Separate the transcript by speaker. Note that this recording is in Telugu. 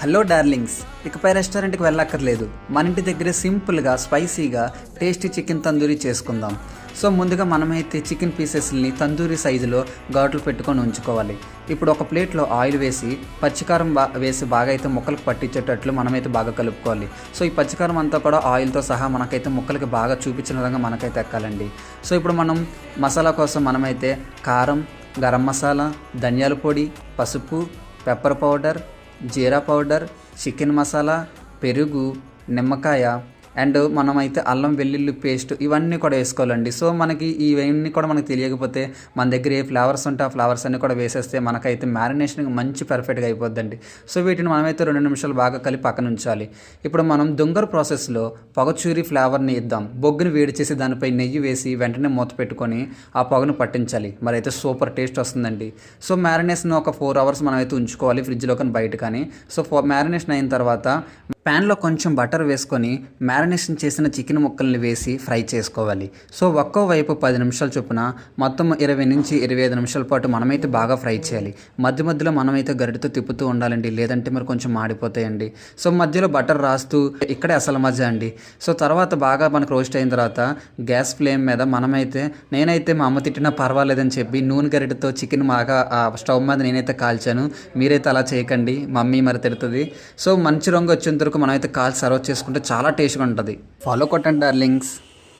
Speaker 1: హలో డార్లింగ్స్, ఇకపై రెస్టారెంట్కి వెళ్ళక్కర్లేదు. మన ఇంటి దగ్గరే సింపుల్గా స్పైసీగా టేస్టీ చికెన్ తందూరీ చేసుకుందాం. సో ముందుగా మనమైతే చికెన్ పీసెస్ని తందూరీ సైజులో ఘాట్లు పెట్టుకొని ఉంచుకోవాలి. ఇప్పుడు ఒక ప్లేట్లో ఆయిల్ వేసి పచ్చికారం వేసి బాగా అయితే ముక్కలకు పట్టించేటట్లు మనమైతే బాగా కలుపుకోవాలి. సో ఈ పచ్చికారం అంతా కూడా ఆయిల్తో సహా మనకైతే ముక్కలకి బాగా చూపించిన విధంగా మనకైతే ఎక్కాలండి. సో ఇప్పుడు మనం మసాలా కోసం మనమైతే కారం, గరం మసాలా, ధనియాల పొడి, పసుపు, పెప్పర్ పౌడర్, జీరా పౌడర్, చికెన్ మసాలా, పెరుగు, నిమ్మకాయ అండ్ మనమైతే అల్లం వెల్లుల్లి పేస్ట్ ఇవన్నీ కూడా వేసుకోవాలండి. సో మనకి ఇవన్నీ కూడా మనకు తెలియకపోతే మన దగ్గర ఏ ఫ్లేవర్స్ ఉంటే ఆ ఫ్లేవర్స్ అన్నీ కూడా వేసేస్తే మనకైతే మ్యారినేషన్ మంచి పర్ఫెక్ట్గా అయిపోద్దండి. సో వీటిని మనమైతే 2 నిమిషాలు బాగా కలిపి పక్కన ఉంచాలి. ఇప్పుడు మనం దుంగర్ ప్రాసెస్లో పొగచూరి ఫ్లేవర్ని ఇద్దాం. బొగ్గుని వేడి చేసి దానిపై నెయ్యి వేసి వెంటనే మూత పెట్టుకొని ఆ పొగను పట్టించాలి. మరి అయితే సూపర్ టేస్ట్ వస్తుందండి. సో మ్యారినేషన్ ఒక 4 అవర్స్ మనమైతే ఉంచుకోవాలి ఫ్రిడ్జ్లో కానీ బయట కానీ. సో మ్యారినేషన్ అయిన తర్వాత ప్యాన్లో కొంచెం బటర్ వేసుకొని మ్యారినేషన్ చేసిన చికెన్ ముక్కల్ని వేసి ఫ్రై చేసుకోవాలి. సో ఒక్కో వైపు 10 నిమిషాల చొప్పున మొత్తం 20 నుంచి 25 నిమిషాల పాటు మనమైతే బాగా ఫ్రై చేయాలి. మధ్య మధ్యలో మనమైతే గరిటతో తిప్పుతూ ఉండాలండి, లేదంటే మరి కొంచెం మాడిపోతాయండి. సో మధ్యలో బటర్ రాస్తూ ఇక్కడే అసలు మజా అండి. సో తర్వాత బాగా మనకు రోస్ట్ అయిన తర్వాత గ్యాస్ ఫ్లేమ్ మీద నేనైతే మా అమ్మ తిట్టినా పర్వాలేదని చెప్పి నూనె గరిటతో చికెన్ బాగా స్టవ్ మీద నేనైతే కాల్చాను. మీరైతే అలా చేయకండి, మమ్మీ మరి తిడుతుంది. సో మంచి రంగు వచ్చేంత వరకు మనమైతే కాల్చి సర్వ్ చేసుకుంటే చాలా టేస్ట్గా ఉంటుంది. ఫాలో కొట్టండి డార్లింగ్స్.